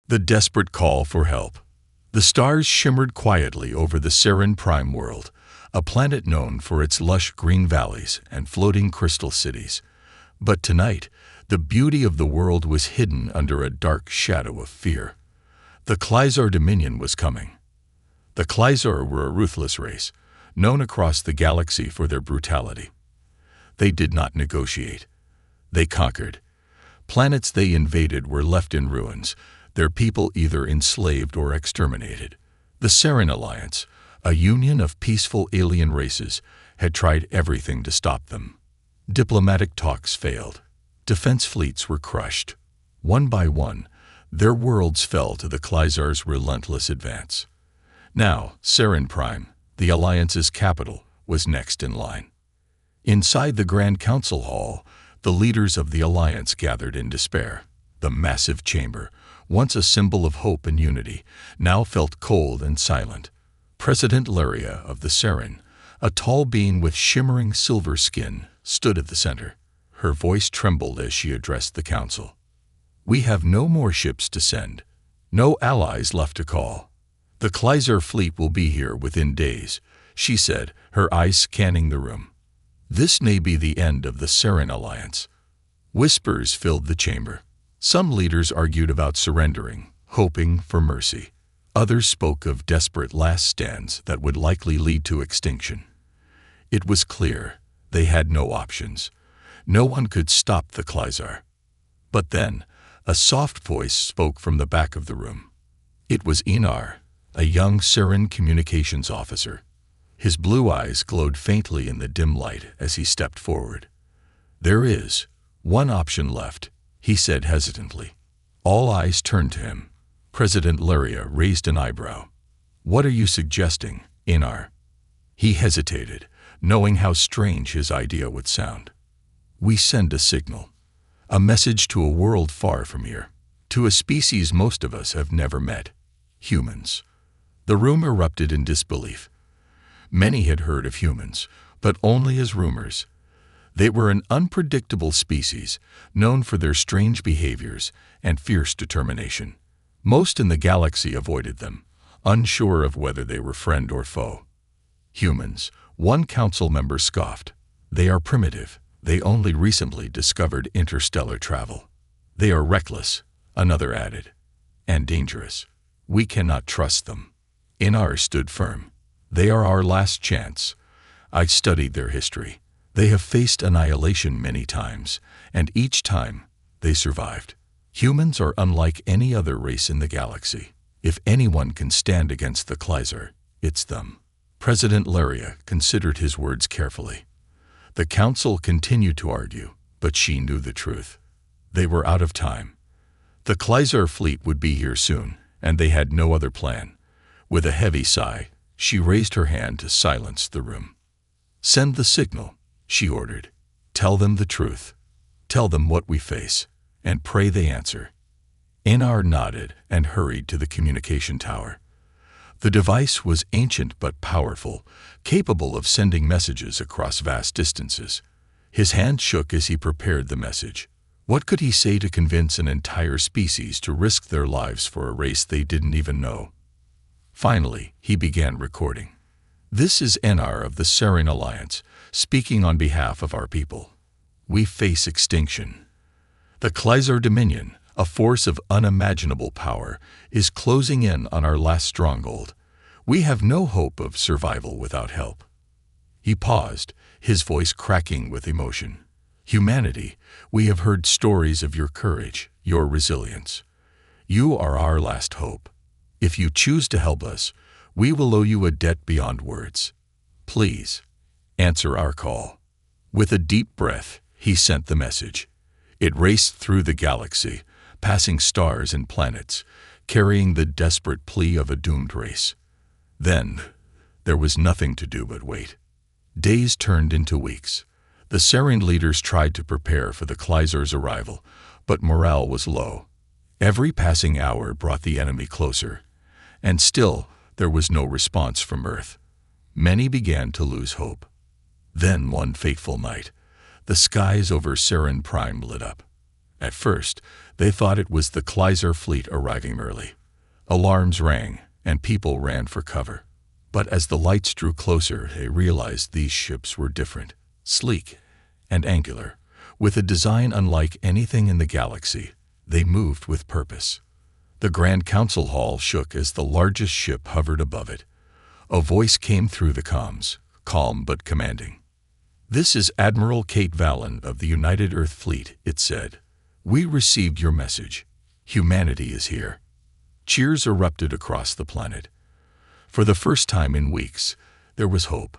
The desperate call for help. The stars shimmered quietly over the Saren Prime world, a planet known for its lush green valleys and floating crystal cities. But tonight, the beauty of the world was hidden under a dark shadow of fear. The Klizar Dominion was coming. The Klizar were a ruthless race, known across the galaxy for their brutality. They did not negotiate. They conquered. Planets they invaded were left in ruins, their people either enslaved or exterminated. The Saren Alliance, a union of peaceful alien races, had tried everything to stop them. Diplomatic talks failed. Defense fleets were crushed. One by one, their worlds fell to the Klizar's relentless advance. Now, Saren Prime, the Alliance's capital, was next in line. Inside the Grand Council Hall, the leaders of the Alliance gathered in despair. The massive chamber, once a symbol of hope and unity, now felt cold and silent. President Luria of the Saren, a tall being with shimmering silver skin, stood at the center. Her voice trembled as she addressed the council. "We have no more ships to send, no allies left to call. The Klizar fleet will be here within days," she said, her eyes scanning the room. "This may be the end of the Saren Alliance." Whispers filled the chamber. Some leaders argued about surrendering, hoping for mercy. Others spoke of desperate last stands that would likely lead to extinction. It was clear they had no options. No one could stop the Klizar. But then, a soft voice spoke from the back of the room. It was Enar, a young Saren communications officer. His blue eyes glowed faintly in the dim light as he stepped forward. "There is one option left," he said hesitantly. All eyes turned to him. President Luria raised an eyebrow. "What are you suggesting, Enar?" He hesitated, knowing how strange his idea would sound. "We send a signal, a message to a world far from here, to a species most of us have never met, humans." The room erupted in disbelief. Many had heard of humans, but only as rumors. They were an unpredictable species, known for their strange behaviors and fierce determination. Most in the galaxy avoided them, unsure of whether they were friend or foe. "Humans," one council member scoffed. "They are primitive. They only recently discovered interstellar travel." "They are reckless," another added, "and dangerous. We cannot trust them." Enar stood firm. "They are our last chance. I studied their history. They have faced annihilation many times, and each time they survived. Humans are unlike any other race in the galaxy. If anyone can stand against the Klizar, it's them." President Luria considered his words carefully. The council continued to argue, but she knew the truth. They were out of time. The Klizar fleet would be here soon, and they had no other plan. With a heavy sigh, she raised her hand to silence the room. "Send the signal," she ordered. "Tell them the truth. Tell them what we face, and pray they answer." Enar nodded and hurried to the communication tower. The device was ancient but powerful, capable of sending messages across vast distances. His hand shook as he prepared the message. What could he say to convince an entire species to risk their lives for a race they didn't even know? Finally, he began recording. "This is Enar of the Saren Alliance, speaking on behalf of our people. We face extinction. The Klizar Dominion, a force of unimaginable power, is closing in on our last stronghold. We have no hope of survival without help." He paused, his voice cracking with emotion. "Humanity, we have heard stories of your courage, your resilience. You are our last hope. If you choose to help us, we will owe you a debt beyond words. Please, answer our call." With a deep breath, he sent the message. It raced through the galaxy, passing stars and planets, carrying the desperate plea of a doomed race. Then, there was nothing to do but wait. Days turned into weeks. The Saren leaders tried to prepare for the Klizar's arrival, but morale was low. Every passing hour brought the enemy closer, and still there was no response from Earth. Many began to lose hope. Then one fateful night, the skies over Saren Prime lit up. At first, they thought it was the Kleiser fleet arriving early. Alarms rang, and people ran for cover. But as the lights drew closer, they realized these ships were different, sleek and angular, with a design unlike anything in the galaxy. They moved with purpose. The Grand Council Hall shook as the largest ship hovered above it. A voice came through the comms, calm but commanding. "This is Admiral Kate Valen of the United Earth Fleet," it said. "We received your message. Humanity is here." Cheers erupted across the planet. For the first time in weeks, there was hope.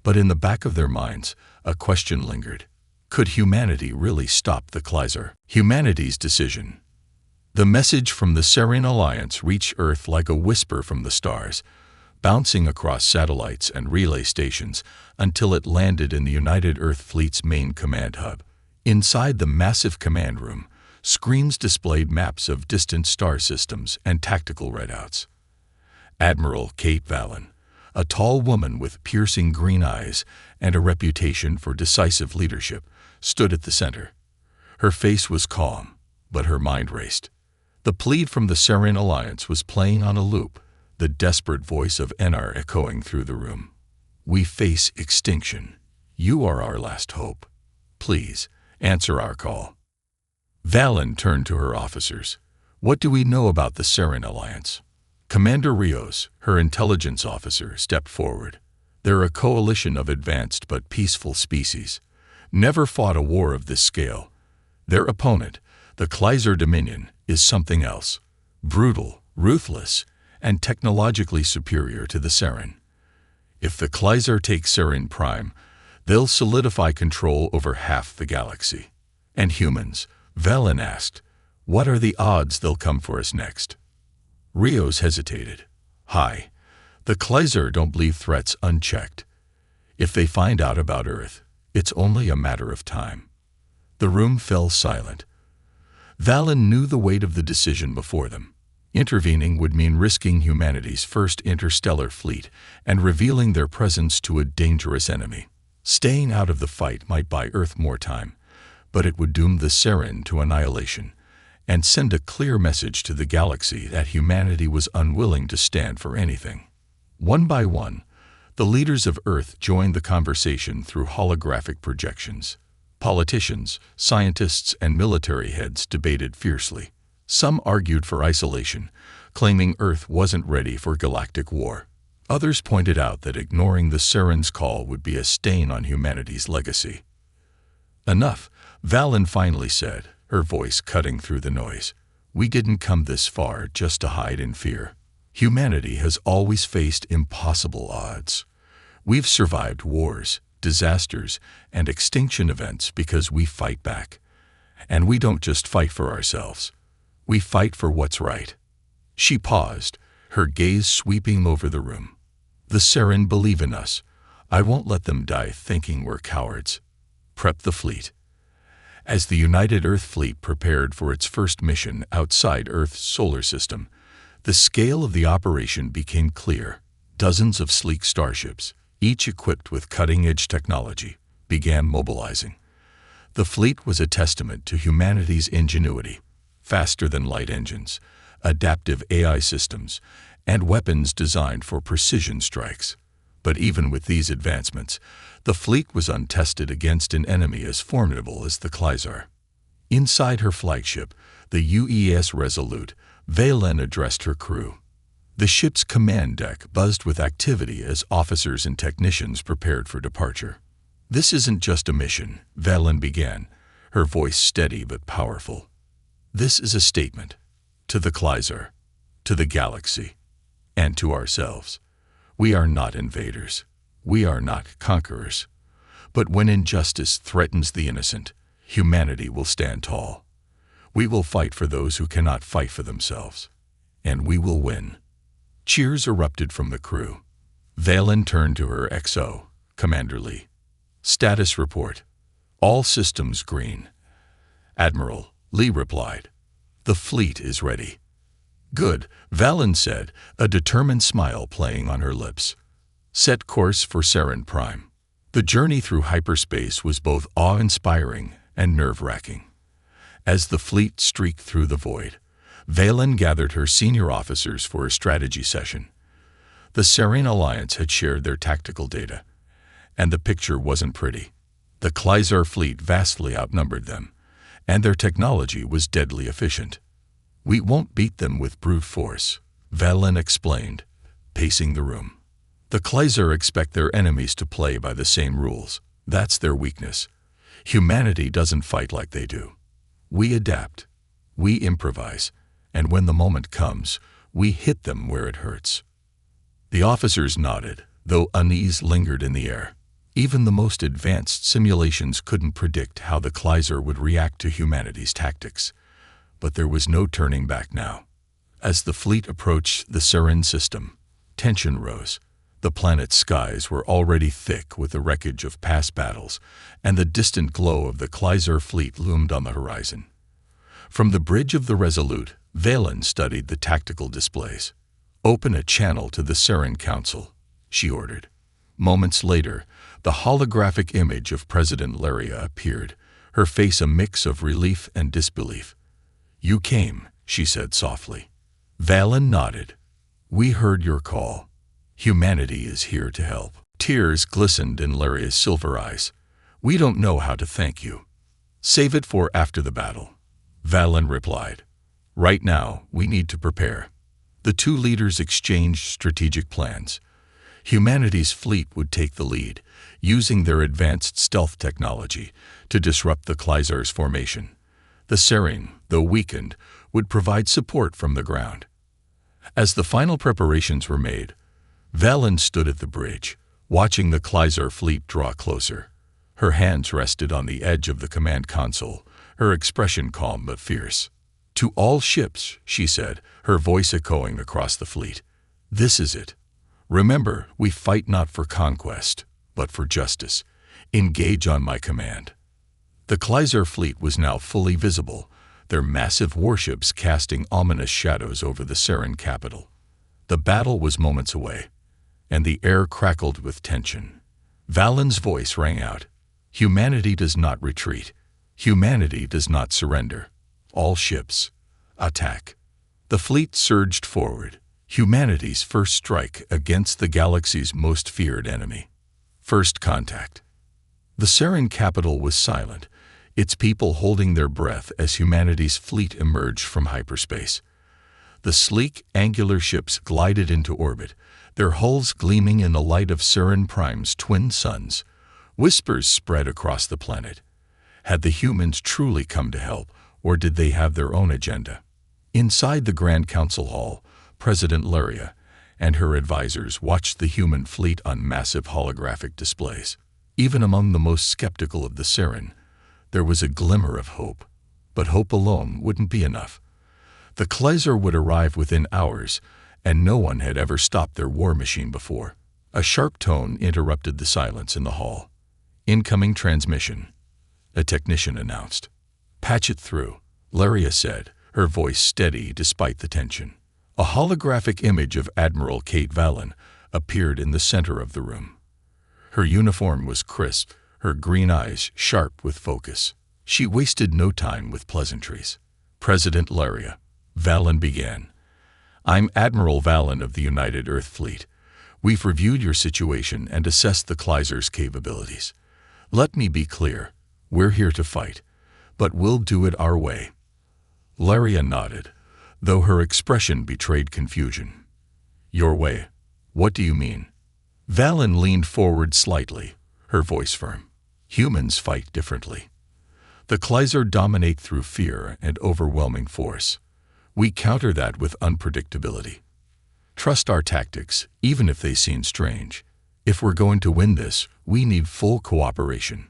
But in the back of their minds, a question lingered. Could humanity really stop the Kleiser? Humanity's decision. The message from the Seren Alliance reached Earth like a whisper from the stars, bouncing across satellites and relay stations until it landed in the United Earth Fleet's main command hub. Inside the massive command room, screens displayed maps of distant star systems and tactical readouts. Admiral Kate Valen, a tall woman with piercing green eyes and a reputation for decisive leadership, stood at the center. Her face was calm, but her mind raced. The plead from the Seren Alliance was playing on a loop, the desperate voice of Enar echoing through the room. "We face extinction. You are our last hope. Please, answer our call." Valen turned to her officers. "What do we know about the Seren Alliance?" Commander Rios, her intelligence officer, stepped forward. "They're a coalition of advanced but peaceful species. Never fought a war of this scale. Their opponent, the Kleiser Dominion, is something else. Brutal, ruthless, and technologically superior to the Seren. If the Kleiser take Seren Prime, they'll solidify control over half the galaxy." "And humans?" Valen asked. "What are the odds they'll come for us next?" Rios hesitated. "High. The Kleiser don't leave threats unchecked. If they find out about Earth, it's only a matter of time." The room fell silent. Valen knew the weight of the decision before them. Intervening would mean risking humanity's first interstellar fleet and revealing their presence to a dangerous enemy. Staying out of the fight might buy Earth more time, but it would doom the Seren to annihilation and send a clear message to the galaxy that humanity was unwilling to stand for anything. One by one, the leaders of Earth joined the conversation through holographic projections. Politicians, scientists, and military heads debated fiercely. Some argued for isolation, claiming Earth wasn't ready for galactic war. Others pointed out that ignoring the Seren's call would be a stain on humanity's legacy. "Enough," Valen finally said, her voice cutting through the noise. "We didn't come this far just to hide in fear. Humanity has always faced impossible odds. We've survived wars, disasters, and extinction events because we fight back. And we don't just fight for ourselves. We fight for what's right." She paused, her gaze sweeping over the room. "The Seren believe in us. I won't let them die thinking we're cowards. Prep the fleet." As the United Earth Fleet prepared for its first mission outside Earth's solar system, the scale of the operation became clear. Dozens of sleek starships, each equipped with cutting-edge technology, began mobilizing. The fleet was a testament to humanity's ingenuity: faster-than-light engines, adaptive AI systems, and weapons designed for precision strikes. But even with these advancements, the fleet was untested against an enemy as formidable as the Kleiser. Inside her flagship, the UES Resolute, Valen addressed her crew. The ship's command deck buzzed with activity as officers and technicians prepared for departure. "This isn't just a mission," Valen began, her voice steady but powerful. "This is a statement. To the Kleiser, to the galaxy, and to ourselves. We are not invaders. We are not conquerors. But when injustice threatens the innocent, humanity will stand tall. We will fight for those who cannot fight for themselves. And we will win." Cheers erupted from the crew. Valen turned to her XO, Commander Lee. "Status report. All systems green." "Admiral," Lee replied. "The fleet is ready." "Good," Valen said, a determined smile playing on her lips. "Set course for Seren Prime." The journey through hyperspace was both awe-inspiring and nerve-wracking. As the fleet streaked through the void, Valen gathered her senior officers for a strategy session. The Serene Alliance had shared their tactical data, and the picture wasn't pretty. The Kleiser fleet vastly outnumbered them, and their technology was deadly efficient. "We won't beat them with brute force," Valen explained, pacing the room. "The Kleiser expect their enemies to play by the same rules. That's their weakness. Humanity doesn't fight like they do. We adapt, we improvise, and when the moment comes, we hit them where it hurts." The officers nodded, though unease lingered in the air. Even the most advanced simulations couldn't predict how the Kleiser would react to humanity's tactics. But there was no turning back now. As the fleet approached the Serene system, tension rose. The planet's skies were already thick with the wreckage of past battles, and the distant glow of the Kleiser fleet loomed on the horizon. From the bridge of the Resolute, Valen studied the tactical displays. "Open a channel to the Serene Council," she ordered. Moments later, the holographic image of President Laria appeared, her face a mix of relief and disbelief. "You came," she said softly. Valen nodded. "We heard your call. Humanity is here to help." Tears glistened in Laria's silver eyes. "We don't know how to thank you." "Save it for after the battle," Valen replied. "Right now, we need to prepare." The two leaders exchanged strategic plans. Humanity's fleet would take the lead, using their advanced stealth technology to disrupt the Kleiser's formation. The Serene, though weakened, would provide support from the ground. As the final preparations were made, Valen stood at the bridge, watching the Kleiser fleet draw closer. Her hands rested on the edge of the command console, her expression calm but fierce. "To all ships," she said, her voice echoing across the fleet. "This is it. Remember, we fight not for conquest, but for justice. Engage on my command." The Kleiser fleet was now fully visible, their massive warships casting ominous shadows over the Serene capital. The battle was moments away, and the air crackled with tension. Valen's voice rang out. "Humanity does not retreat. Humanity does not surrender. All ships, attack." The fleet surged forward, humanity's first strike against the galaxy's most feared enemy. First contact. The Serene capital was silent, its people holding their breath as humanity's fleet emerged from hyperspace. The sleek, angular ships glided into orbit, their hulls gleaming in the light of Serene Prime's twin suns. Whispers spread across the planet. Had the humans truly come to help, or did they have their own agenda? Inside the Grand Council Hall, President Laria and her advisors watched the human fleet on massive holographic displays. Even among the most skeptical of the Serene, there was a glimmer of hope. But hope alone wouldn't be enough. The Kleiser would arrive within hours, and no one had ever stopped their war machine before. A sharp tone interrupted the silence in the hall. "Incoming transmission," a technician announced. "Patch it through," Laria said, her voice steady despite the tension. A holographic image of Admiral Kate Valen appeared in the center of the room. Her uniform was crisp, her green eyes sharp with focus. She wasted no time with pleasantries. "President Laria," Valen began. "I'm Admiral Valen of the United Earth Fleet. We've reviewed your situation and assessed the Kleiser's capabilities. Let me be clear, we're here to fight, but we'll do it our way." Laria nodded, though her expression betrayed confusion. "Your way? What do you mean?" Valen leaned forward slightly, her voice firm. "Humans fight differently. The Kleiser dominate through fear and overwhelming force. We counter that with unpredictability. Trust our tactics, even if they seem strange. If we're going to win this, we need full cooperation."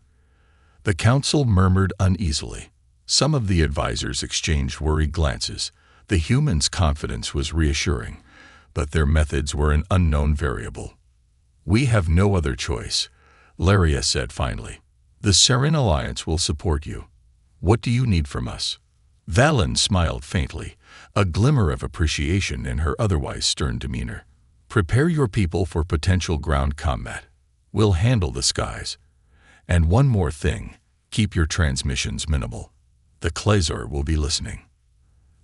The council murmured uneasily. Some of the advisors exchanged worried glances. The humans' confidence was reassuring, but their methods were an unknown variable. "We have no other choice," Laria said finally. "The Serene Alliance will support you. What do you need from us?" Valen smiled faintly, a glimmer of appreciation in her otherwise stern demeanor. "Prepare your people for potential ground combat. We'll handle the skies. And one more thing, keep your transmissions minimal." The Klazar will be listening.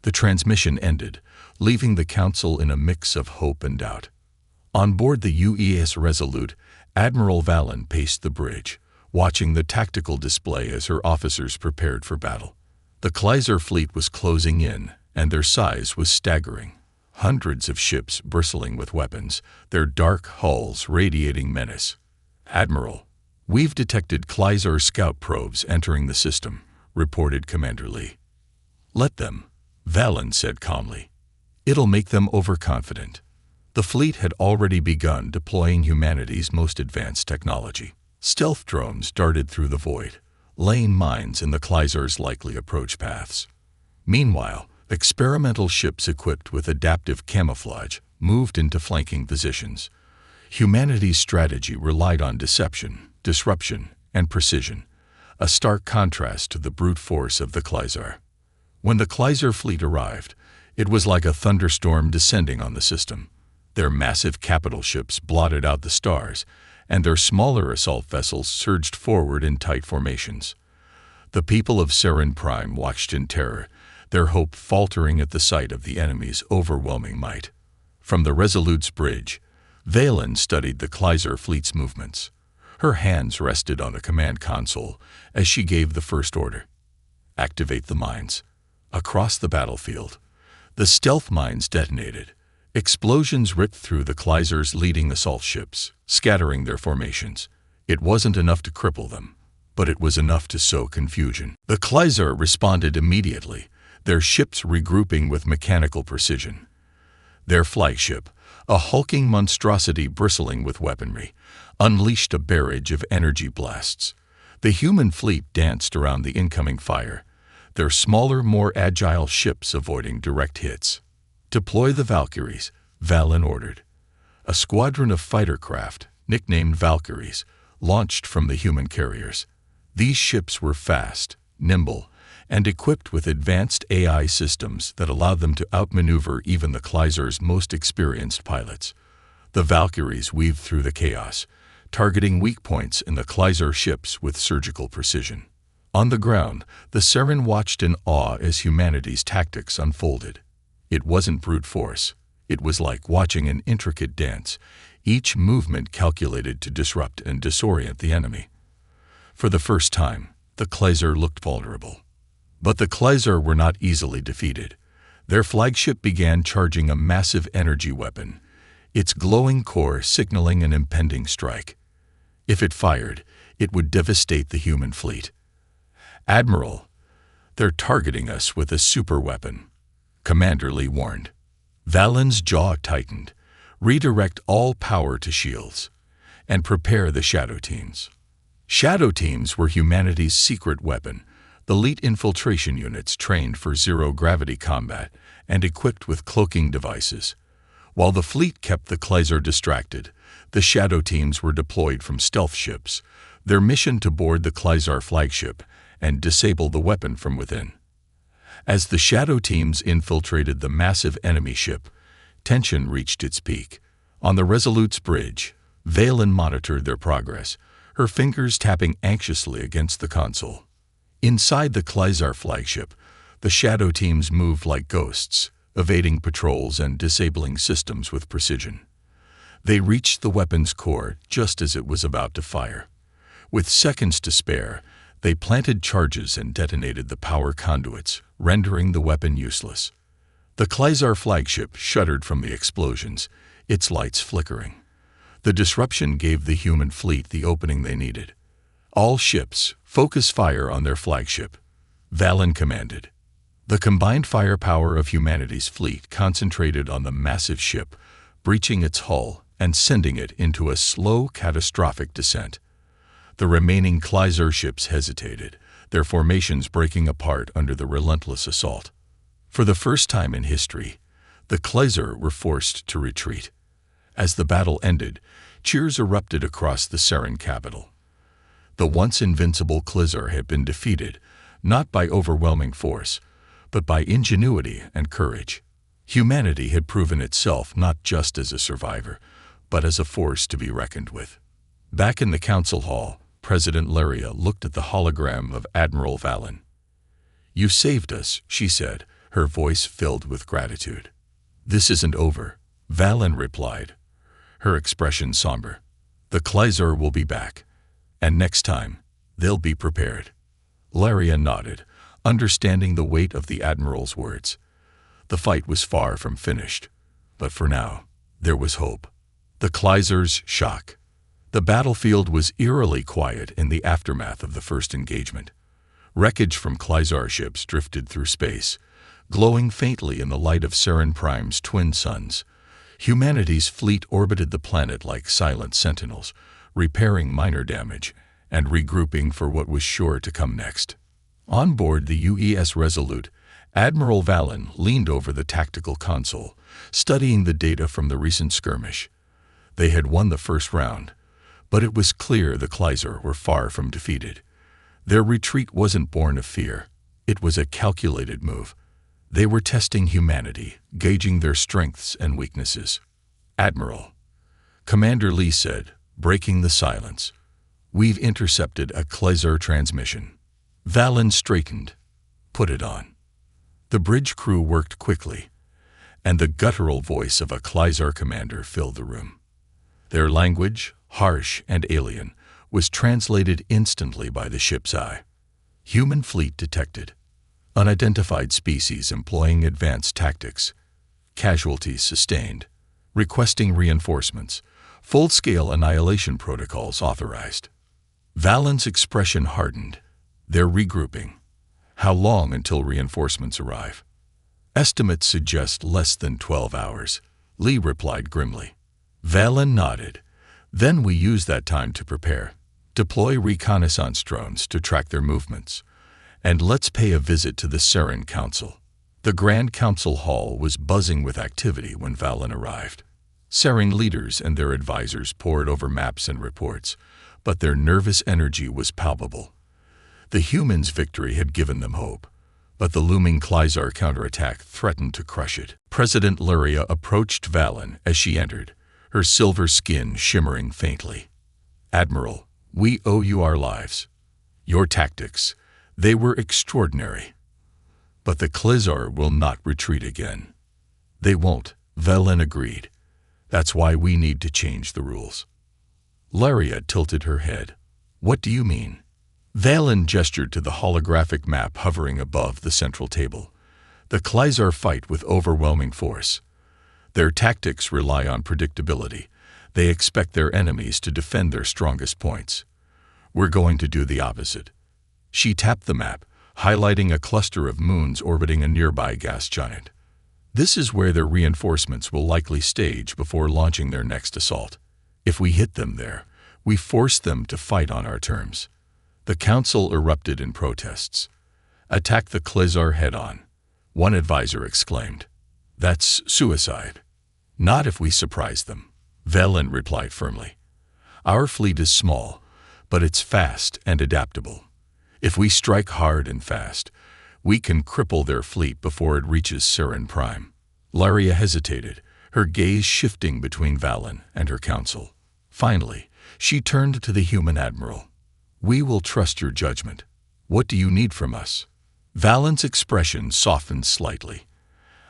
The transmission ended, leaving the council in a mix of hope and doubt. On board the UES Resolute, Admiral Valen paced the bridge, watching the tactical display as her officers prepared for battle. The Klazar fleet was closing in, and their size was staggering. Hundreds of ships bristling with weapons, their dark hulls radiating menace. "Admiral, we've detected Klazar scout probes entering the system," reported Commander Lee. "Let them," Valen said calmly. "It'll make them overconfident." The fleet had already begun deploying humanity's most advanced technology. Stealth drones darted through the void, laying mines in the Klazar's likely approach paths. Meanwhile, experimental ships equipped with adaptive camouflage moved into flanking positions. Humanity's strategy relied on deception, disruption, and precision, a stark contrast to the brute force of the Klazar. When the Klazar fleet arrived, it was like a thunderstorm descending on the system. Their massive capital ships blotted out the stars, and their smaller assault vessels surged forward in tight formations. The people of Seren Prime watched in terror, their hope faltering at the sight of the enemy's overwhelming might. From the Resolute's bridge, Valen studied the Klazar fleet's movements. Her hands rested on the command console as she gave the first order. "Activate the mines." Across the battlefield, the stealth mines detonated. Explosions ripped through the Klazar's leading assault ships, scattering their formations. It wasn't enough to cripple them, but it was enough to sow confusion. The Klazar responded immediately, their ships regrouping with mechanical precision. Their flagship, a hulking monstrosity bristling with weaponry, unleashed a barrage of energy blasts. The human fleet danced around the incoming fire, their smaller, more agile ships avoiding direct hits. "Deploy the Valkyries," Valen ordered. A squadron of fighter craft, nicknamed Valkyries, launched from the human carriers. These ships were fast, nimble, and equipped with advanced AI systems that allowed them to outmaneuver even the Klazar's most experienced pilots. The Valkyries weaved through the chaos, targeting weak points in the Klazar ships with surgical precision. On the ground, the Seren watched in awe as humanity's tactics unfolded. It wasn't brute force. It was like watching an intricate dance, each movement calculated to disrupt and disorient the enemy. For the first time, the Klazar looked vulnerable. But the Klazar were not easily defeated. Their flagship began charging a massive energy weapon, its glowing core signaling an impending strike. If it fired, it would devastate the human fleet. "Admiral, they're targeting us with a superweapon," Commander Lee warned. Valen's jaw tightened. "Redirect all power to shields, and prepare the shadow teams." Shadow teams were humanity's secret weapon, elite infiltration units trained for zero-gravity combat and equipped with cloaking devices. While the fleet kept the Klazar distracted, the shadow teams were deployed from stealth ships, their mission to board the Klazar flagship and disable the weapon from within. As the shadow teams infiltrated the massive enemy ship, tension reached its peak. On the Resolute's bridge, Valen monitored their progress, her fingers tapping anxiously against the console. Inside the Klazar flagship, the shadow teams moved like ghosts, evading patrols and disabling systems with precision. They reached the weapon's core just as it was about to fire. With seconds to spare, they planted charges and detonated the power conduits, rendering the weapon useless. The Klazar flagship shuddered from the explosions, its lights flickering. The disruption gave the human fleet the opening they needed. "All ships, focus fire on their flagship," Valen commanded. The combined firepower of humanity's fleet concentrated on the massive ship, breaching its hull and sending it into a slow, catastrophic descent. The remaining Klazar ships hesitated, their formations breaking apart under the relentless assault. For the first time in history, the Klazar were forced to retreat. As the battle ended, cheers erupted across the Seren capital. The once invincible Klazar had been defeated, not by overwhelming force, but by ingenuity and courage. Humanity had proven itself not just as a survivor, but as a force to be reckoned with. Back in the council hall, President Laria looked at the hologram of Admiral Valen. "You saved us," she said, her voice filled with gratitude. "This isn't over," Valen replied, her expression somber. "The Kleizar will be back, and next time, they'll be prepared." Laria nodded, understanding the weight of the Admiral's words. The fight was far from finished, but for now, there was hope. The Kleizar's shock. The battlefield was eerily quiet in the aftermath of the first engagement. Wreckage from Kleizar ships drifted through space, glowing faintly in the light of Sarin Prime's twin suns. Humanity's fleet orbited the planet like silent sentinels, repairing minor damage and regrouping for what was sure to come next. On board the UES Resolute, Admiral Valen leaned over the tactical console, studying the data from the recent skirmish. They had won the first round, but it was clear the Kleizar were far from defeated. Their retreat wasn't born of fear. It was a calculated move. They were testing humanity, gauging their strengths and weaknesses. "Admiral," Commander Lee said, breaking the silence, "we've intercepted a Kleizar transmission." Valen straightened. "Put it on." The bridge crew worked quickly, and the guttural voice of a Kleizar commander filled the room. Their language, harsh and alien, was translated instantly by the ship's eye. Human fleet detected. Unidentified species employing advanced tactics. Casualties sustained. Requesting reinforcements. Full-scale annihilation protocols authorized. Valen's expression hardened. "They're regrouping. How long until reinforcements arrive?" "Estimates suggest less than 12 hours, Lee replied grimly. Valen nodded. "Then we use that time to prepare. Deploy reconnaissance drones to track their movements. And let's pay a visit to the Sarin Council." The Grand Council Hall was buzzing with activity when Valen arrived. Sarin leaders and their advisors pored over maps and reports, but their nervous energy was palpable. The humans' victory had given them hope, but the looming Kleizar counterattack threatened to crush it. President Luria approached Valen as she entered, her silver skin shimmering faintly. "Admiral, we owe you our lives. Your tactics, they were extraordinary. But the Kleizar will not retreat again." "They won't," Valen agreed. "That's why we need to change the rules." Laria tilted her head. "What do you mean?" Valen gestured to the holographic map hovering above the central table. "The Kleizar fight with overwhelming force. Their tactics rely on predictability. They expect their enemies to defend their strongest points. We're going to do the opposite." She tapped the map, highlighting a cluster of moons orbiting a nearby gas giant. "This is where their reinforcements will likely stage before launching their next assault. If we hit them there, we force them to fight on our terms." The council erupted in protests. "Attack the Kleizar head-on," one advisor exclaimed. "That's suicide." "Not if we surprise them," Valen replied firmly. "Our fleet is small, but it's fast and adaptable. If we strike hard and fast, we can cripple their fleet before it reaches Sarin Prime." Laria hesitated, her gaze shifting between Valen and her council. Finally, she turned to the human admiral. "We will trust your judgment. What do you need from us?" Valen's expression softened slightly.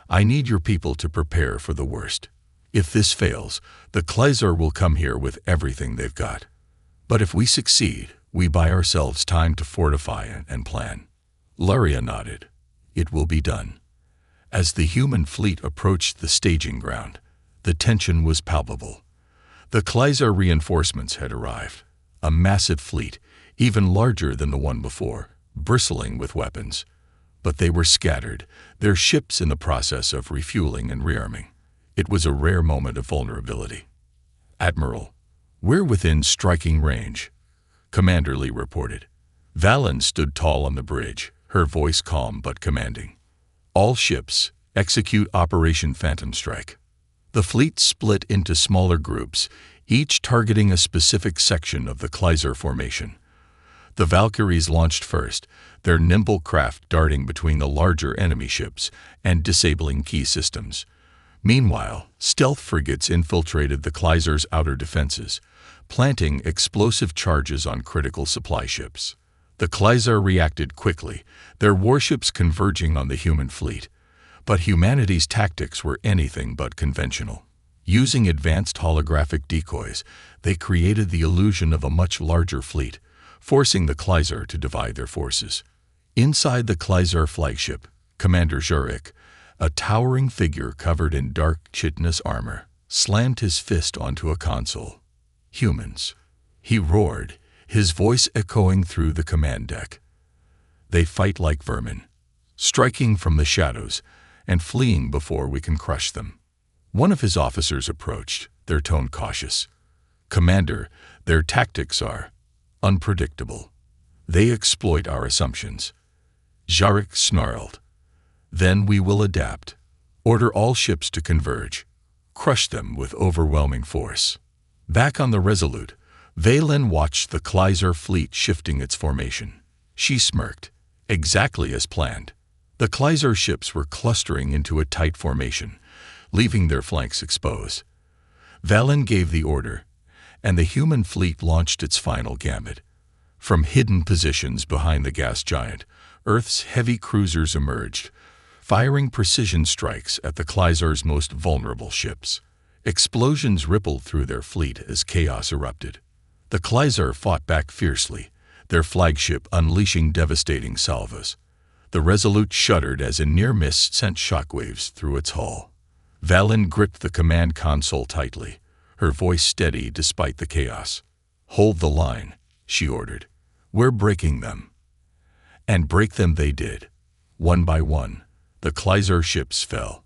"I need your people to prepare for the worst. If this fails, the Kleizar will come here with everything they've got. But if we succeed, we buy ourselves time to fortify and plan." Laria nodded. "It will be done." As the human fleet approached the staging ground, the tension was palpable. The Kleizar reinforcements had arrived, a massive fleet, even larger than the one before, bristling with weapons. But they were scattered, their ships in the process of refueling and rearming. It was a rare moment of vulnerability. "Admiral, we're within striking range," Commander Lee reported. Valen stood tall on the bridge, her voice calm but commanding. "All ships, execute Operation Phantom Strike." The fleet split into smaller groups, each targeting a specific section of the Kleizar formation. The Valkyries launched first, their nimble craft darting between the larger enemy ships and disabling key systems. Meanwhile, stealth frigates infiltrated the Kleizar's outer defenses, planting explosive charges on critical supply ships. The Klizar reacted quickly, their warships converging on the human fleet. But humanity's tactics were anything but conventional. Using advanced holographic decoys, they created the illusion of a much larger fleet, forcing the Klizar to divide their forces. Inside the Klizar flagship, Commander Zurich, a towering figure covered in dark chitinous armor, slammed his fist onto a console. "Humans," he roared, his voice echoing through the command deck. "They fight like vermin, striking from the shadows and fleeing before we can crush them." One of his officers approached, their tone cautious. "Commander, their tactics are unpredictable. They exploit our assumptions." Zurich snarled. "Then we will adapt. Order all ships to converge. Crush them with overwhelming force." Back on the Resolute, Valen watched the Klizar fleet shifting its formation. She smirked. Exactly as planned. The Klizar ships were clustering into a tight formation, leaving their flanks exposed. Valen gave the order, and the human fleet launched its final gambit. From hidden positions behind the gas giant, Earth's heavy cruisers emerged, firing precision strikes at the Klizar's most vulnerable ships. Explosions rippled through their fleet as chaos erupted. The Klizar fought back fiercely, their flagship unleashing devastating salvos. The Resolute shuddered as a near miss sent shockwaves through its hull. Valen gripped the command console tightly, her voice steady despite the chaos. "Hold the line," she ordered. "We're breaking them." And break them they did. One by one, the Klizar ships fell.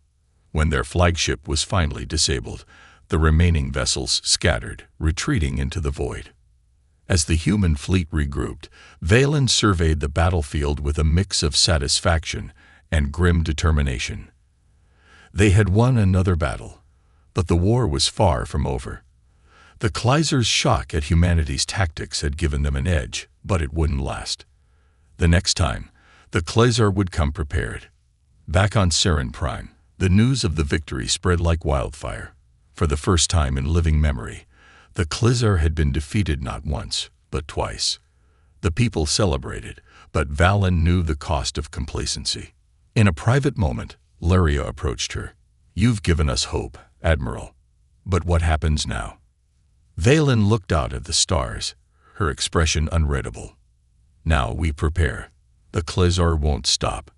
When their flagship was finally disabled, the remaining vessels scattered, retreating into the void. As the human fleet regrouped, Valen surveyed the battlefield with a mix of satisfaction and grim determination. They had won another battle, but the war was far from over. The Klizar's shock at humanity's tactics had given them an edge, but it wouldn't last. The next time, the Klizar would come prepared. Back on Saren Prime, the news of the victory spread like wildfire. For the first time in living memory, the Klizar had been defeated not once, but twice. The people celebrated, but Valen knew the cost of complacency. In a private moment, Laria approached her. "You've given us hope, Admiral. But what happens now?" Valen looked out at the stars, her expression unreadable. "Now we prepare. The Klizar won't stop,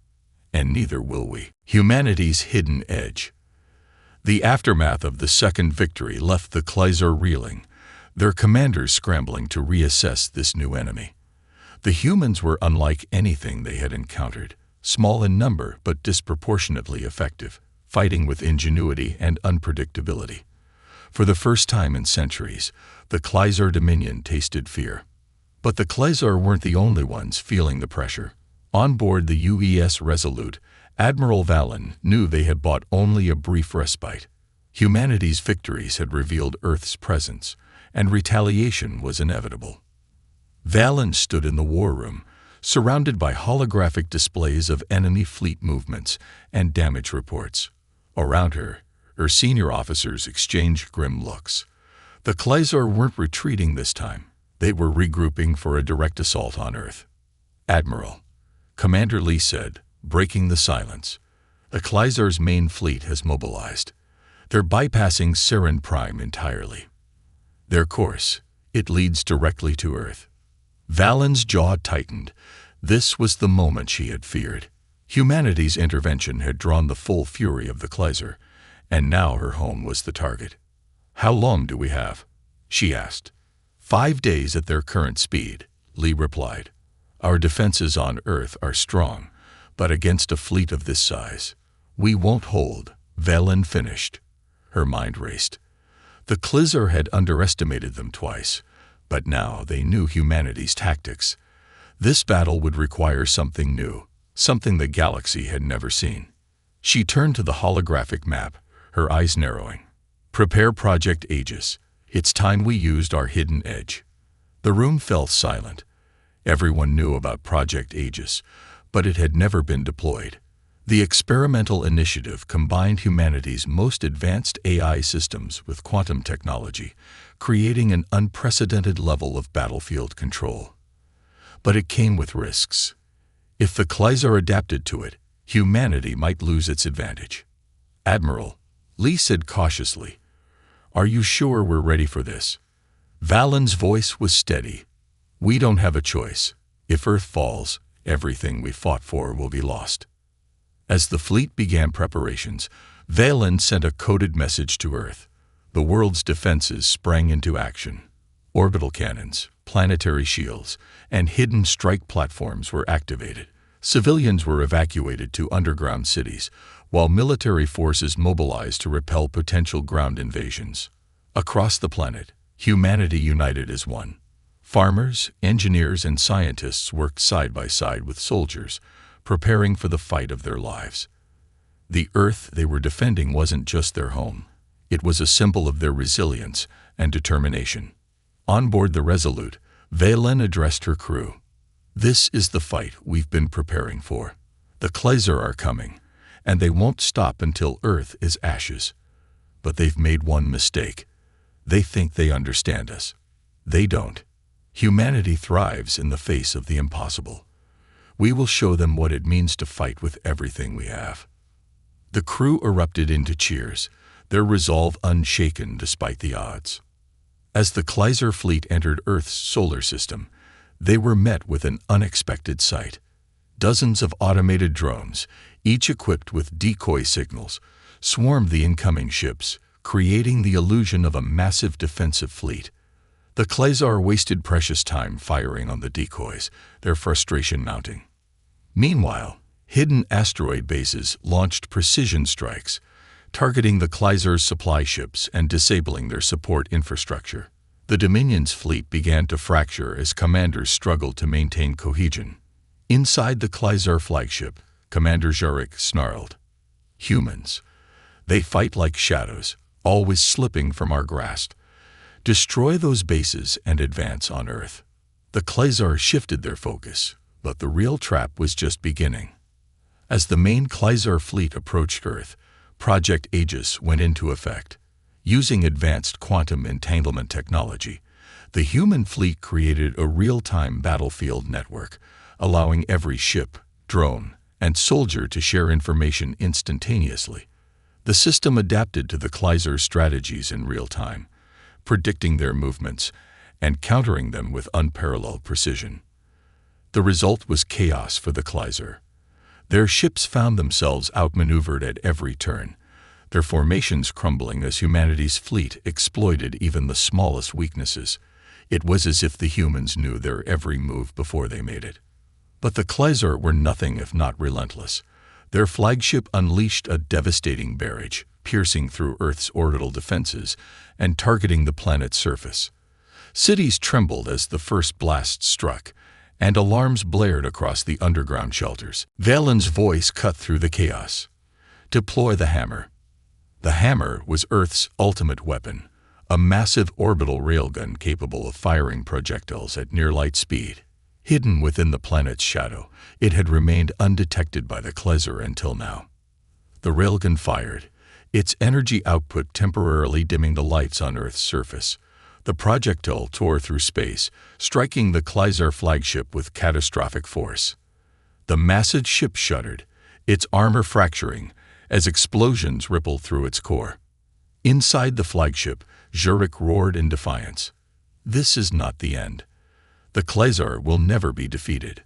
and neither will we." Humanity's hidden edge. The aftermath of the second victory left the Klizar reeling, their commanders scrambling to reassess this new enemy. The humans were unlike anything they had encountered, small in number but disproportionately effective, fighting with ingenuity and unpredictability. For the first time in centuries, the Klizar dominion tasted fear. But the Klizar weren't the only ones feeling the pressure. On board the UES Resolute, Admiral Valen knew they had bought only a brief respite. Humanity's victories had revealed Earth's presence, and retaliation was inevitable. Valen stood in the war room, surrounded by holographic displays of enemy fleet movements and damage reports. Around her, her senior officers exchanged grim looks. The Klizar weren't retreating this time. They were regrouping for a direct assault on Earth. "Admiral," Commander Lee said, breaking the silence, "the Klizar's main fleet has mobilized. They're bypassing Saren Prime entirely. Their course, it leads directly to Earth." Valen's jaw tightened. This was the moment she had feared. Humanity's intervention had drawn the full fury of the Klizar, and now her home was the target. "How long do we have?" she asked. 5 days at their current speed," Lee replied. "Our defenses on Earth are strong, but against a fleet of this size, we won't hold," Valen finished. Her mind raced. The Klizar had underestimated them twice, but now they knew humanity's tactics. This battle would require something new, something the galaxy had never seen. She turned to the holographic map, her eyes narrowing. "Prepare Project Aegis. It's time we used our hidden edge." The room fell silent. Everyone knew about Project Aegis, but it had never been deployed. The experimental initiative combined humanity's most advanced AI systems with quantum technology, creating an unprecedented level of battlefield control. But it came with risks. If the Kleizar adapted to it, humanity might lose its advantage. "Admiral," Lee said cautiously, "are you sure we're ready for this?" Valen's voice was steady. "We don't have a choice. If Earth falls, everything we fought for will be lost." As the fleet began preparations, Valen sent a coded message to Earth. The world's defenses sprang into action. Orbital cannons, planetary shields, and hidden strike platforms were activated. Civilians were evacuated to underground cities, while military forces mobilized to repel potential ground invasions. Across the planet, humanity united as one. Farmers, engineers, and scientists worked side by side with soldiers, preparing for the fight of their lives. The Earth they were defending wasn't just their home. It was a symbol of their resilience and determination. On board the Resolute, Valen addressed her crew. "This is the fight we've been preparing for. The Kleizar are coming, and they won't stop until Earth is ashes. But they've made one mistake. They think they understand us. They don't. Humanity thrives in the face of the impossible. We will show them what it means to fight with everything we have." The crew erupted into cheers, their resolve unshaken despite the odds. As the Kleizar fleet entered Earth's solar system, they were met with an unexpected sight. Dozens of automated drones, each equipped with decoy signals, swarmed the incoming ships, creating the illusion of a massive defensive fleet. The Kleizar wasted precious time firing on the decoys, their frustration mounting. Meanwhile, hidden asteroid bases launched precision strikes, targeting the Kleizar's supply ships and disabling their support infrastructure. The Dominion's fleet began to fracture as commanders struggled to maintain cohesion. Inside the Kleizar flagship, Commander Zurich snarled, "Humans. They fight like shadows, always slipping from our grasp. Destroy those bases and advance on Earth." The Kleizar shifted their focus, but the real trap was just beginning. As the main Kleizar fleet approached Earth, Project Aegis went into effect. Using advanced quantum entanglement technology, the human fleet created a real-time battlefield network, allowing every ship, drone, and soldier to share information instantaneously. The system adapted to the Kleizar strategies in real time, predicting their movements and countering them with unparalleled precision. The result was chaos for the Kleizar. Their ships found themselves outmaneuvered at every turn, their formations crumbling as humanity's fleet exploited even the smallest weaknesses. It was as if the humans knew their every move before they made it. But the Kleizar were nothing if not relentless. Their flagship unleashed a devastating barrage, piercing through Earth's orbital defenses and targeting the planet's surface. Cities trembled as the first blast struck, and alarms blared across the underground shelters. Valen's voice cut through the chaos. "Deploy the hammer." The hammer was Earth's ultimate weapon, a massive orbital railgun capable of firing projectiles at near-light speed. Hidden within the planet's shadow, it had remained undetected by the Kleizar until now. The railgun fired, its energy output temporarily dimming the lights on Earth's surface. The projectile tore through space, striking the Kleizar flagship with catastrophic force. The massive ship shuddered, its armor fracturing, as explosions rippled through its core. Inside the flagship, Zurich roared in defiance. "This is not the end. The Kleizar will never be defeated."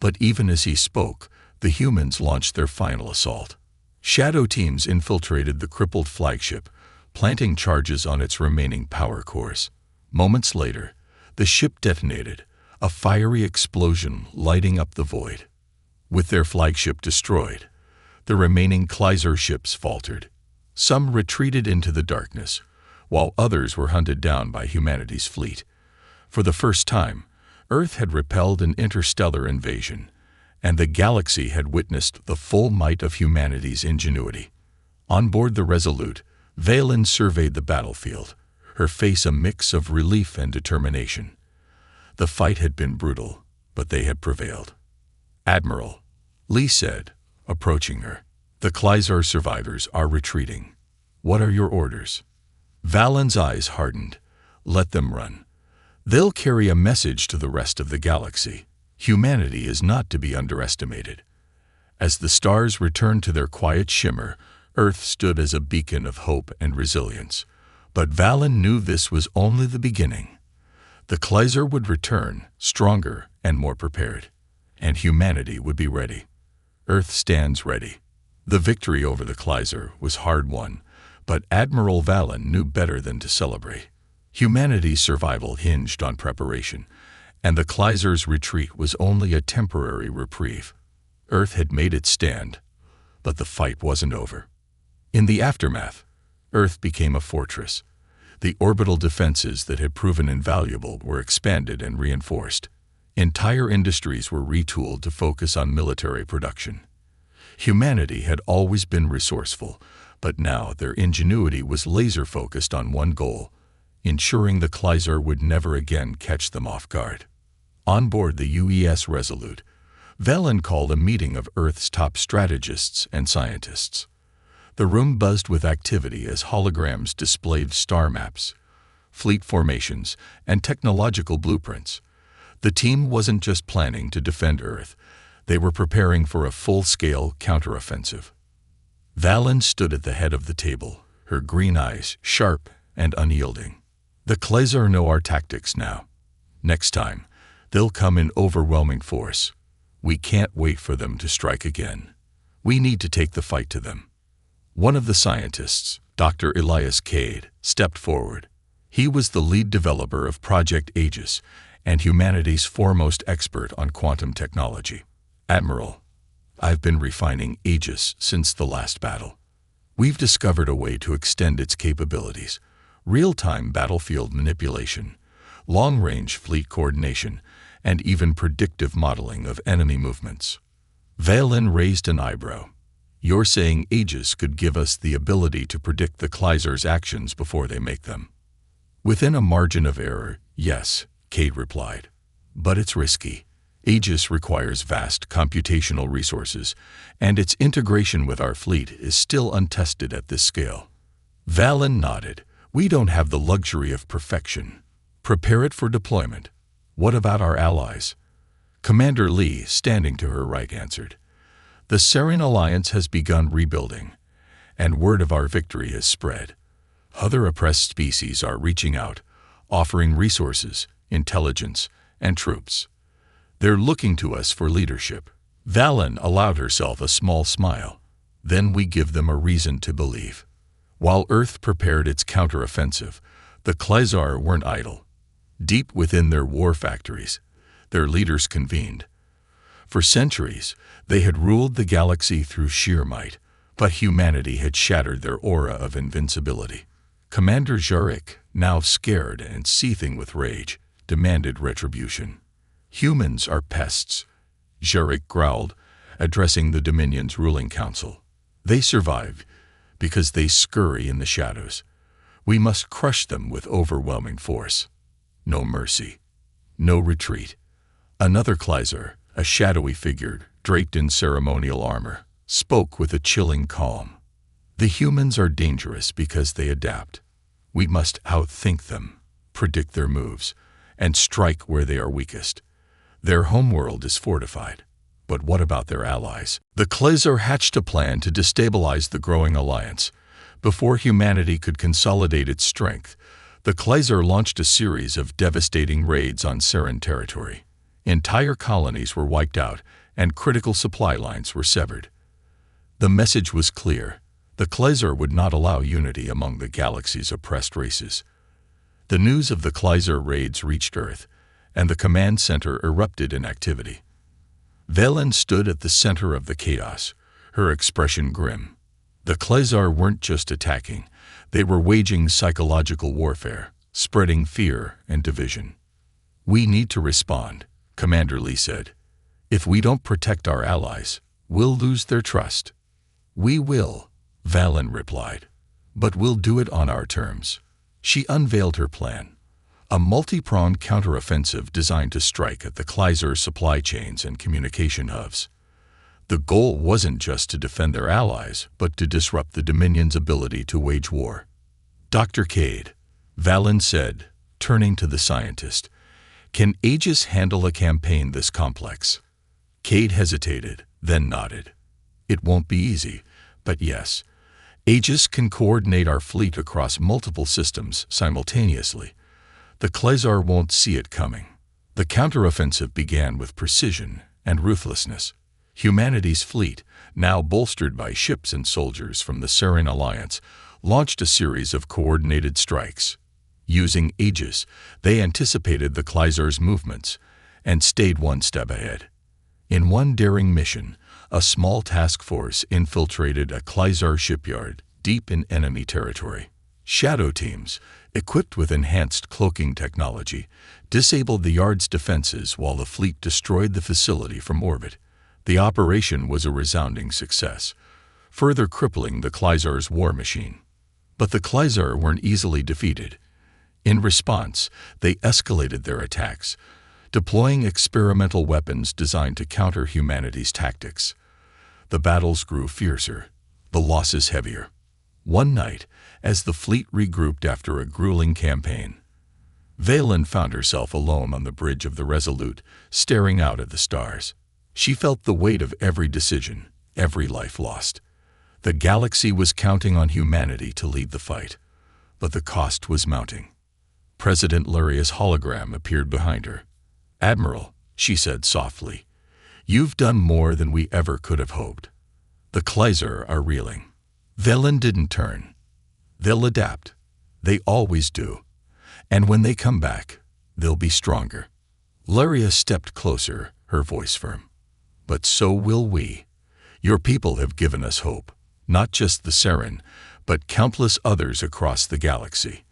But even as he spoke, the humans launched their final assault. Shadow teams infiltrated the crippled flagship, planting charges on its remaining power cores. Moments later, the ship detonated, a fiery explosion lighting up the void. With their flagship destroyed, the remaining Kleizar ships faltered. Some retreated into the darkness, while others were hunted down by humanity's fleet. For the first time, Earth had repelled an interstellar invasion, and the galaxy had witnessed the full might of humanity's ingenuity. On board the Resolute, Valen surveyed the battlefield, her face a mix of relief and determination. The fight had been brutal, but they had prevailed. "Admiral," Lee said, approaching her, "the Kleizar survivors are retreating. What are your orders?" Valen's eyes hardened. "Let them run. They'll carry a message to the rest of the galaxy. Humanity is not to be underestimated. As the stars returned to their quiet shimmer, Earth stood as a beacon of hope and resilience. But Valen knew this was only the beginning. The Kaiser would return, stronger and more prepared, and humanity would be ready. Earth stands ready. The victory over the Kaiser was hard won, but Admiral Valen knew better than to celebrate. Humanity's survival hinged on preparation, and the Kaiser's retreat was only a temporary reprieve. Earth had made its stand, but the fight wasn't over. In the aftermath, Earth became a fortress. The orbital defenses that had proven invaluable were expanded and reinforced. Entire industries were retooled to focus on military production. Humanity had always been resourceful, but now their ingenuity was laser-focused on one goal: ensuring the Kaiser would never again catch them off guard. On board the UES Resolute, Valen called a meeting of Earth's top strategists and scientists. The room buzzed with activity as holograms displayed star maps, fleet formations, and technological blueprints. The team wasn't just planning to defend Earth, they were preparing for a full-scale counteroffensive. Valen stood at the head of the table, her green eyes sharp and unyielding. The Kaiser know our tactics now. Next time, they'll come in overwhelming force. We can't wait for them to strike again. We need to take the fight to them. One of the scientists, Dr. Elias Cade, stepped forward. He was the lead developer of Project Aegis and humanity's foremost expert on quantum technology. Admiral, I've been refining Aegis since the last battle. We've discovered a way to extend its capabilities: real-time battlefield manipulation, long-range fleet coordination, and even predictive modeling of enemy movements. Valen raised an eyebrow. You're saying Aegis could give us the ability to predict the Kaiser's actions before they make them? Within a margin of error, yes, Cade replied. But it's risky. Aegis requires vast computational resources, and its integration with our fleet is still untested at this scale. Valen nodded. We don't have the luxury of perfection. Prepare it for deployment. What about our allies? Commander Lee, standing to her right, answered. The Seren Alliance has begun rebuilding, and word of our victory has spread. Other oppressed species are reaching out, offering resources, intelligence, and troops. They're looking to us for leadership. Valen allowed herself a small smile. Then we give them a reason to believe. While Earth prepared its counteroffensive, the Kaiser weren't idle. Deep within their war factories, their leaders convened. For centuries, they had ruled the galaxy through sheer might, but humanity had shattered their aura of invincibility. Commander Zurich, now scared and seething with rage, demanded retribution. Humans are pests, Zurich growled, addressing the Dominion's ruling council. They survive because they scurry in the shadows. We must crush them with overwhelming force. No mercy. No retreat. Another Kaiser, a shadowy figure draped in ceremonial armor, spoke with a chilling calm. The humans are dangerous because they adapt. We must outthink them, predict their moves, and strike where they are weakest. Their homeworld is fortified. But what about their allies? The Kaiser hatched a plan to destabilize the growing alliance. Before humanity could consolidate its strength, the Kaiser launched a series of devastating raids on Seren territory. Entire colonies were wiped out, and critical supply lines were severed. The message was clear. The Kaiser would not allow unity among the galaxy's oppressed races. The news of the Kaiser raids reached Earth, and the command center erupted in activity. Valen stood at the center of the chaos, her expression grim. The Kaiser weren't just attacking, they were waging psychological warfare, spreading fear and division. We need to respond, Commander Lee said. If we don't protect our allies, we'll lose their trust. We will, Valen replied, but we'll do it on our terms. She unveiled her plan. A multi-pronged counteroffensive designed to strike at the Kaiser's supply chains and communication hubs. The goal wasn't just to defend their allies, but to disrupt the Dominion's ability to wage war. Dr. Cade, Valen said, turning to the scientist, Can Aegis handle a campaign this complex? Cade hesitated, then nodded. It won't be easy, but yes. Aegis can coordinate our fleet across multiple systems simultaneously. The Klezar won't see it coming. The counteroffensive began with precision and ruthlessness. Humanity's fleet, now bolstered by ships and soldiers from the Seren Alliance, launched a series of coordinated strikes. Using Aegis, they anticipated the Klezar's movements and stayed one step ahead. In one daring mission, a small task force infiltrated a Klezar shipyard deep in enemy territory. Shadow teams, equipped with enhanced cloaking technology, disabled the yard's defenses while the fleet destroyed the facility from orbit. The operation was a resounding success, further crippling the Klezar's war machine. But the Klezar weren't easily defeated. In response, they escalated their attacks, deploying experimental weapons designed to counter humanity's tactics. The battles grew fiercer, the losses heavier. One night, as the fleet regrouped after a grueling campaign, Valen found herself alone on the bridge of the Resolute, staring out at the stars. She felt the weight of every decision, every life lost. The galaxy was counting on humanity to lead the fight, but the cost was mounting. President Luria's hologram appeared behind her. "Admiral," she said softly, "you've done more than we ever could have hoped. The Klezar are reeling." Valen didn't turn. "They'll adapt. They always do. And when they come back, they'll be stronger." Luria stepped closer, her voice firm. "But so will we. Your people have given us hope, not just the Seren, but countless others across the galaxy.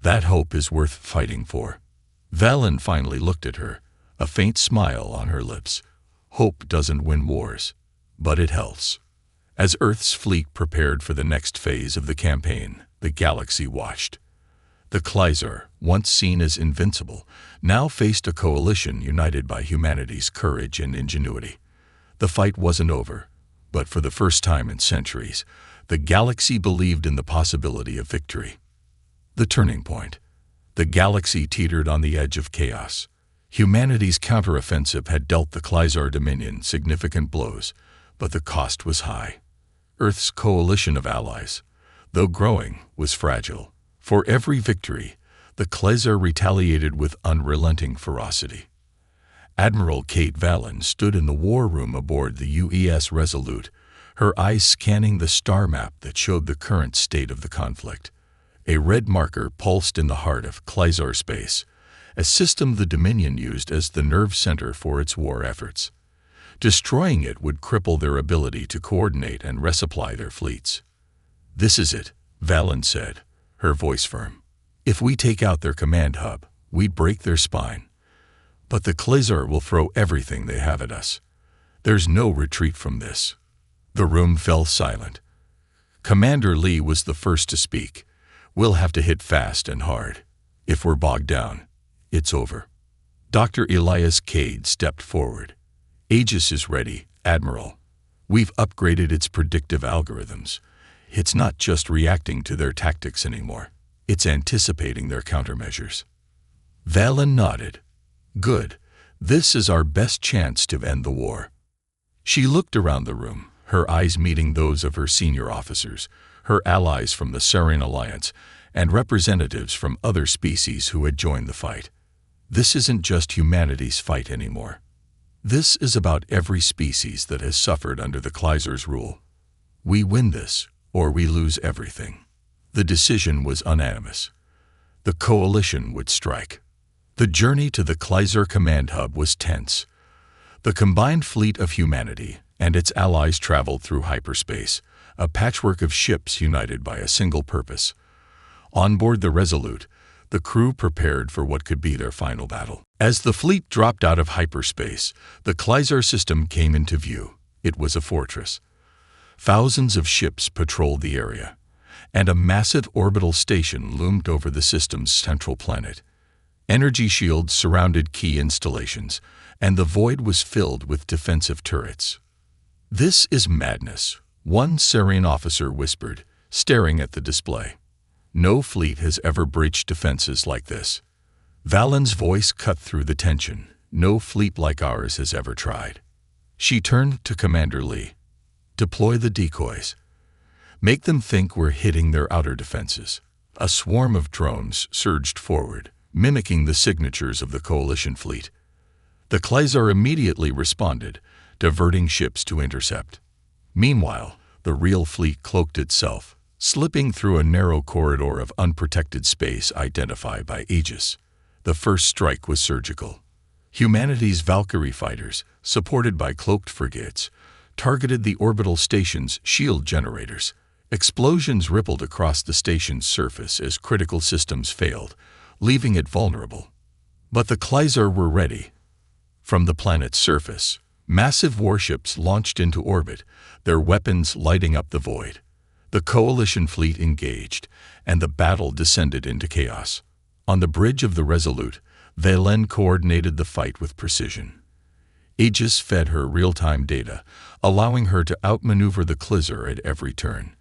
That hope is worth fighting for." Valen finally looked at her, a faint smile on her lips. Hope doesn't win wars, but it helps. As Earth's fleet prepared for the next phase of the campaign, the galaxy watched. The Klezar, once seen as invincible, now faced a coalition united by humanity's courage and ingenuity. The fight wasn't over, but for the first time in centuries, the galaxy believed in the possibility of victory. The turning point. The galaxy teetered on the edge of chaos. Humanity's counteroffensive had dealt the Klezar Dominion significant blows, but the cost was high. Earth's coalition of allies, though growing, was fragile. For every victory, the Klezar retaliated with unrelenting ferocity. Admiral Kate Valen stood in the war room aboard the UES Resolute, her eyes scanning the star map that showed the current state of the conflict. A red marker pulsed in the heart of Klezar space, a system the Dominion used as the nerve center for its war efforts. Destroying it would cripple their ability to coordinate and resupply their fleets. "This is it," Valen said, her voice firm. "If we take out their command hub, we'd break their spine. But the Klezar will throw everything they have at us. There's no retreat from this." The room fell silent. Commander Lee was the first to speak. "We'll have to hit fast and hard. If we're bogged down, it's over." Dr. Elias Cade stepped forward. "Aegis is ready, Admiral. We've upgraded its predictive algorithms. It's not just reacting to their tactics anymore. It's anticipating their countermeasures." Valen nodded. "Good. This is our best chance to end the war." She looked around the room, her eyes meeting those of her senior officers, her allies from the Seren Alliance, and representatives from other species who had joined the fight. This isn't just humanity's fight anymore. This is about every species that has suffered under the Klezar's rule. We win this, or we lose everything. The decision was unanimous. The coalition would strike. The journey to the Klezar command hub was tense. The combined fleet of humanity and its allies traveled through hyperspace, a patchwork of ships united by a single purpose. On board the Resolute, the crew prepared for what could be their final battle. As the fleet dropped out of hyperspace, the Klezar system came into view. It was a fortress. Thousands of ships patrolled the area, and a massive orbital station loomed over the system's central planet. Energy shields surrounded key installations, and the void was filled with defensive turrets. "This is madness," one Seren officer whispered, staring at the display. "No fleet has ever breached defenses like this." Valen's voice cut through the tension. No fleet like ours has ever tried. She turned to Commander Lee. Deploy the decoys. Make them think we're hitting their outer defenses. A swarm of drones surged forward, mimicking the signatures of the coalition fleet. The Klezar immediately responded, diverting ships to intercept. Meanwhile, the real fleet cloaked itself, slipping through a narrow corridor of unprotected space identified by Aegis. The first strike was surgical. Humanity's Valkyrie fighters, supported by cloaked frigates, targeted the orbital station's shield generators. Explosions rippled across the station's surface as critical systems failed, leaving it vulnerable. But the Klezar were ready. From the planet's surface, massive warships launched into orbit, their weapons lighting up the void. The coalition fleet engaged, and the battle descended into chaos. On the bridge of the Resolute, Valen coordinated the fight with precision. Aegis fed her real-time data, allowing her to outmaneuver the Klezar at every turn.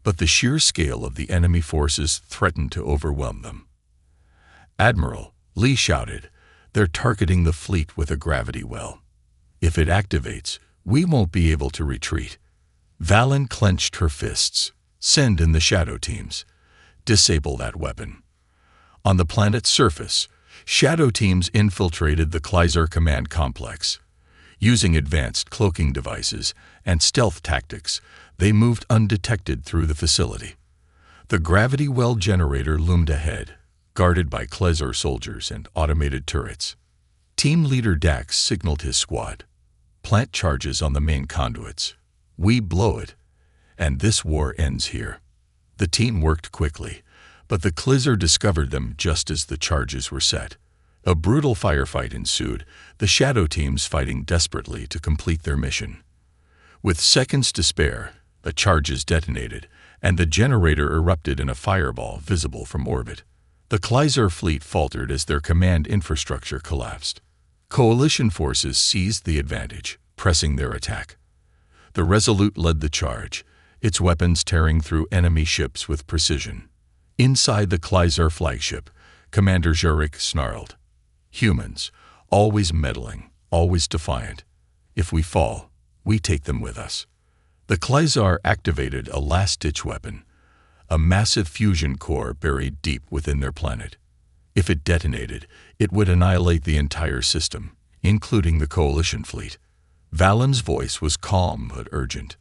But the sheer scale of the enemy forces threatened to overwhelm them. "Admiral," Lee shouted, "they're targeting the fleet with a gravity well. If it activates, we won't be able to retreat." Valen clenched her fists. "Send in the shadow teams. Disable that weapon." On the planet's surface, shadow teams infiltrated the Klezar command complex. Using advanced cloaking devices and stealth tactics, they moved undetected through the facility. The gravity well generator loomed ahead, guarded by Klezar soldiers and automated turrets. Team leader Dax signaled his squad. "Plant charges on the main conduits. We blow it, and this war ends here." The team worked quickly, but the Klezar discovered them just as the charges were set. A brutal firefight ensued, the shadow teams fighting desperately to complete their mission. With seconds to spare, the charges detonated, and the generator erupted in a fireball visible from orbit. The Klezar fleet faltered as their command infrastructure collapsed. Coalition forces seized the advantage, pressing their attack. The Resolute led the charge, its weapons tearing through enemy ships with precision. Inside the Klezar flagship, Commander Zurich snarled, "Humans, always meddling, always defiant. If we fall, we take them with us." The Klezar activated a last-ditch weapon, a massive fusion core buried deep within their planet. If it detonated, it would annihilate the entire system, including the coalition fleet. Valen's voice was calm but urgent.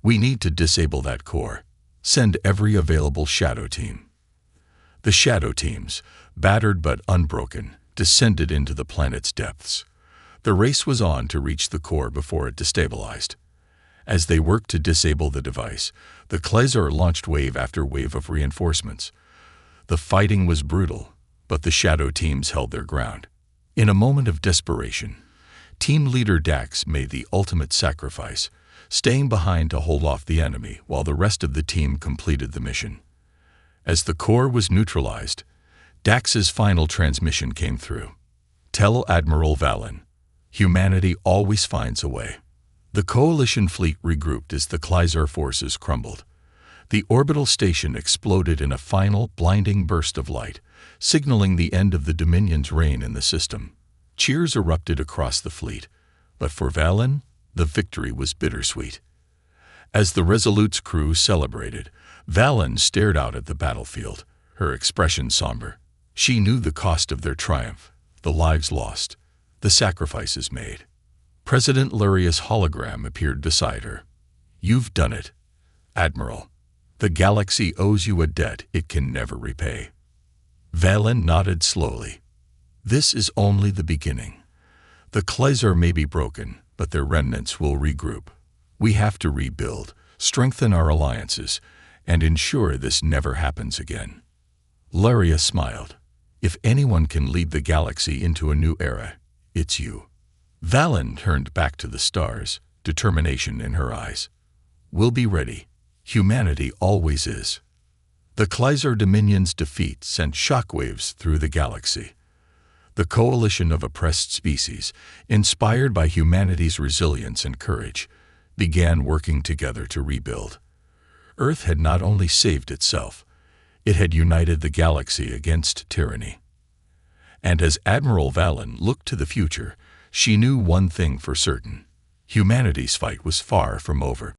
"We need to disable that core. Send every available shadow team." The shadow teams, battered but unbroken, descended into the planet's depths. The race was on to reach the core before it destabilized. As they worked to disable the device, the Klezar launched wave after wave of reinforcements. The fighting was brutal, but the shadow teams held their ground. In a moment of desperation, team leader Dax made the ultimate sacrifice, staying behind to hold off the enemy while the rest of the team completed the mission. As the core was neutralized, Dax's final transmission came through. "Tell Admiral Valen, humanity always finds a way." The coalition fleet regrouped as the Klezar forces crumbled. The orbital station exploded in a final, blinding burst of light, signaling the end of the Dominion's reign in the system. Cheers erupted across the fleet, but for Valen, the victory was bittersweet. As the Resolute's crew celebrated, Valen stared out at the battlefield, her expression somber. She knew the cost of their triumph, the lives lost, the sacrifices made. President Luria's hologram appeared beside her. "You've done it, Admiral. The galaxy owes you a debt it can never repay." Valen nodded slowly. "This is only the beginning. The Klezar may be broken, but their remnants will regroup. We have to rebuild, strengthen our alliances, and ensure this never happens again." Luria smiled. "If anyone can lead the galaxy into a new era, it's you." Valen turned back to the stars, determination in her eyes. "We'll be ready. Humanity always is." The Klezar Dominion's defeat sent shockwaves through the galaxy. The coalition of oppressed species, inspired by humanity's resilience and courage, began working together to rebuild. Earth had not only saved itself, it had united the galaxy against tyranny. And as Admiral Valen looked to the future, she knew one thing for certain. Humanity's fight was far from over.